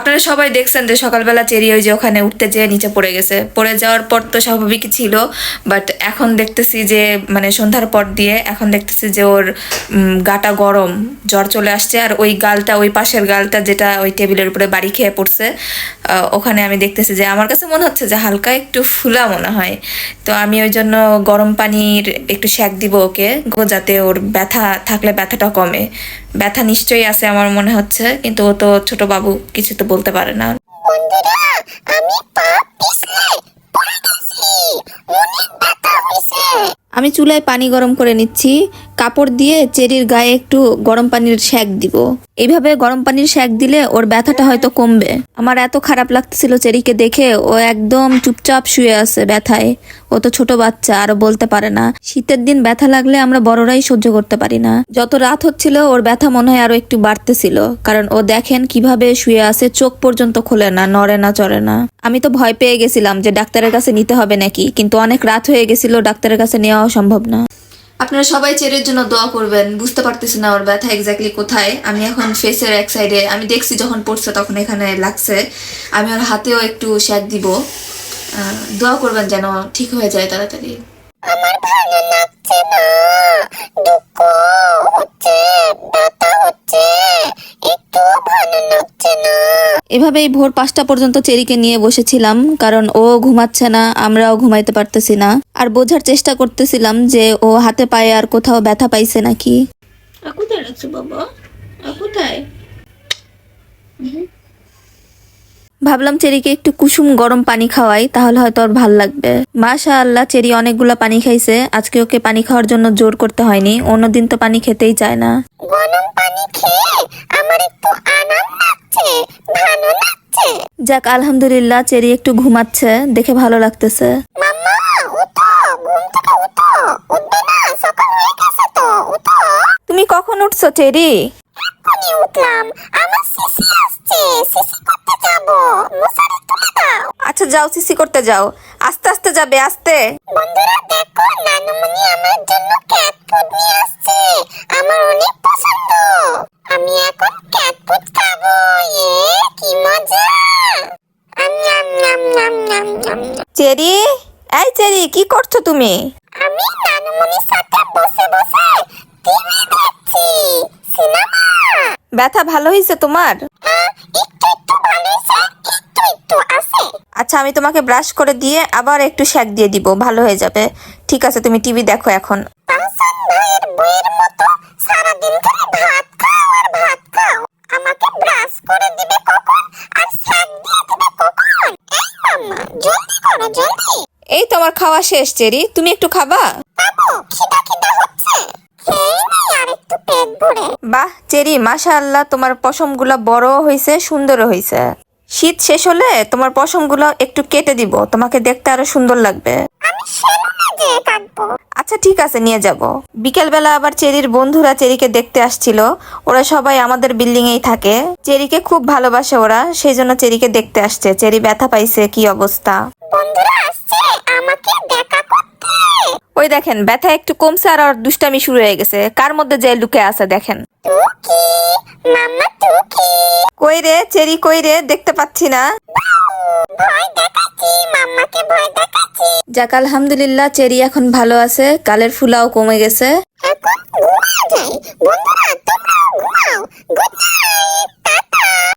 আপনারা সবাই দেখছেন যে সকালবেলা চেরি ওই যে ওখানে উঠতে যেয়ে নিচে পড়ে গেছে। পড়ে যাওয়ার পর তো স্বাভাবিকই ছিল, বাট এখন দেখতেছি যে মানে সন্ধ্যার পর দিয়ে এখন দেখতেছি যে ওর গাটা গরম, জ্বর চলে আসছে। আর ওই গালটা, ওই পাশের গালটা যেটা ওই টেবিলের উপরে বাড়ি খেয়ে পড়ছে, ওখানে আমি দেখতেছি যে আমার কাছে মনে হচ্ছে যে হালকা একটু ফুলা মনে হয়। তো আমি ওই জন্য গরম পানির একটু সেঁক দিব ওকে, যাতে ওর ব্যথা থাকলে ব্যথাটা কমে। ব্যথা নিশ্চয়ই আছে আমার মনে হচ্ছে, কিন্তু ও তো ছোট বাবু, কিছু তো বলতে পারে না। বন্ধুরা, আমি পা পিছলে পড়ে গেছি, অনেক ব্যথা হয়েছে। আমি চুলায় পানি গরম করে নিচ্ছি, কাপড় দিয়ে চেরির গায়ে একটু গরম পানির সেঁক দিব। এইভাবে গরম পানির সেঁক দিলে ওর ব্যথাটা হয়তো কমবে। আমার এত খারাপ লাগতেছিল চেরিকে দেখে, ও একদম চুপচাপ শুয়ে আছে ব্যথায়। ও তো ছোট বাচ্চা, আরো বলতে পারে না। শীতের দিন ব্যথা লাগলে আমরা বড়রাই সহ্য করতে পারি না। যত রাত হচ্ছিল ওর ব্যথা মনে হয় আরো একটু বাড়তেছিল, কারণ ও দেখেন কিভাবে শুয়ে আছে, চোখ পর্যন্ত খোলে না, নড়ে না, চড়ে না। আমি তো ভয় পেয়ে গেছিলাম যে ডাক্তারের কাছে নিতে হবে নাকি, কিন্তু অনেক রাত হয়ে গেছিল, ডাক্তারের কাছে নেওয়া সম্ভব না। আপনারা সবাই চেরির জন্য দোয়া করবেন। বুঝতে পারতেছি না ওর ব্যথা এক্স্যাক্টলি কোথায়। আমি এখন ফেসের এক সাইডে, আমি দেখছি যখন পড়ছে তখন এখানে লাগছে। আমি ওর হাতেও একটু সেঁক দিব। দোয়া করবেন যেন ঠিক হয়ে যায় তাড়াতাড়ি। আমার ভালো লাগছে না, দুঃখ হচ্ছে, ব্যথা হচ্ছে, একটু ভালো লাগছে না। এভাবেই ভোর 5টা পর্যন্ত চেরিকে নিয়ে বসেছিলাম, কারণ ও ঘুমাচ্ছে না, আমরাও ঘুমাইতে পারতেছি না। আর বোঝার চেষ্টা করতেছিলাম যে ও হাতে পায়ে আর কোথাও ব্যথা পাইছে নাকি। কোথায় রাখছো বাবা, কোথায়? ভাবলাম চেরিকে একটু কুসুম গরম পানি খাওয়াই, তাহলে হয়তো ওর ভাল লাগবে। মাশাআল্লাহ, চেরি অনেকগুলা পানি খাইছে। আজকে ওকে পানি খাওয়ার জন্য জোর করতে হয়নি, অন্যদিন তো পানি খেতেই চায় না। গরম পানি খেয়ে আমার একটু আরাম লাগছে, ভালো লাগছে। যাক আলহামদুলিল্লাহ, চেরি একটু ঘুমাচ্ছে, দেখে ভালো লাগতেছে। মাম্মা উঠো, ঘুম থেকে উঠো, উঠবে না, সকাল হয়ে গেছে তো, উঠো। তুমি কখন উঠছো চেরি? এক্ষুনি উঠলাম, আমার সিসি আসছে, সিসি করতে যাবো, মশারি তুলে দাও। আচ্ছা যাও, সিসি করতে যাও, আস্তে আস্তে যাবে, আস্তে। বন্ধুরা দেখো, নানুমণি আমার জন্য ক্যাট ফুড নিয়ে আসছে, আমার অনেক পছন্দ। আমি এখন ক্যাট ফুড খাবো, কি মজা। আম নাম নাম নাম নাম নাম। চেরি, এই চেরি, কি করছো তুমি? আমি নানুমণির সাথে বসে বসে টিভি দেখছি, সিনেমা। ব্যথা ভালো হয়েছে তোমার? একটু একটু ভালো হয়েছে, একটু একটু আছে। আচ্ছা, আমি তোমাকে ব্রাশ করে দিয়ে আবার একটু সেঁক দিয়ে দিব, ভালো হয়ে যাবে। ঠিক আছে, তুমি টিভি দেখো এখন। তাহসান ভাইয়ের বইয়ের মতো সারাদিন ধরে ভাত খাও আর ভাত খাও। আমাকে ব্রাশ করে দিবে কখন আর সেঁক দিয়ে দিবে কখন? এই মাম্মা, জলদি করো জলদি। এই তোমার খাওয়া শেষ চেরি, তুমি একটু খাবা? বাবু, খিদা খিদা হচ্ছে, খেয়ে নেই আর একটু পেট ভরে। বাহ চেরি, মাশাআল্লাহ, তোমার পশমগুলো বড় হয়েছে, সুন্দর হয়েছে। শীত শেষ হলে তোমার পশমগুলো একটু কেটে দিব, তোমাকে দেখতে আরো সুন্দর লাগবে। আমি সেলুনে যেয়ে কাটবো। আচ্ছা ঠিক আছে, নিয়ে যাব। বিকেলবেলা আবার চেরির বন্ধুরা চেরিকে দেখতে আসছিল। ওরা সবাই আমাদের বিল্ডিং এই থাকে, চেরিকে খুব ভালোবাসে ওরা, সেই জন্য চেরিকে দেখতে আসছে। চেরি ব্যথা পাইছে, কি অবস্থা। বন্ধুরা আসছে আমাকে দেখা করতে। ওই দেখেন, ব্যথা একটু কমছে আর ওর দুষ্টামি শুরু হয়ে গেছে। কার মধ্যে যে লুকে আছে দেখেন। টুকি, মাম্মা টুকি। কই রে চেরি, কই রে, দেখতে পাচ্ছি না। ভয় দেখাচ্ছি, মাম্মাকে ভয় দেখাচ্ছি। যাক আলহামদুলিল্লাহ, চেরি এখন ভালো আছে, গালের ফুলাও কমে গেছে। এখন ঘুমাও যাই। বন্ধুরা তোমরাও ঘুমাও, গুড নাইট।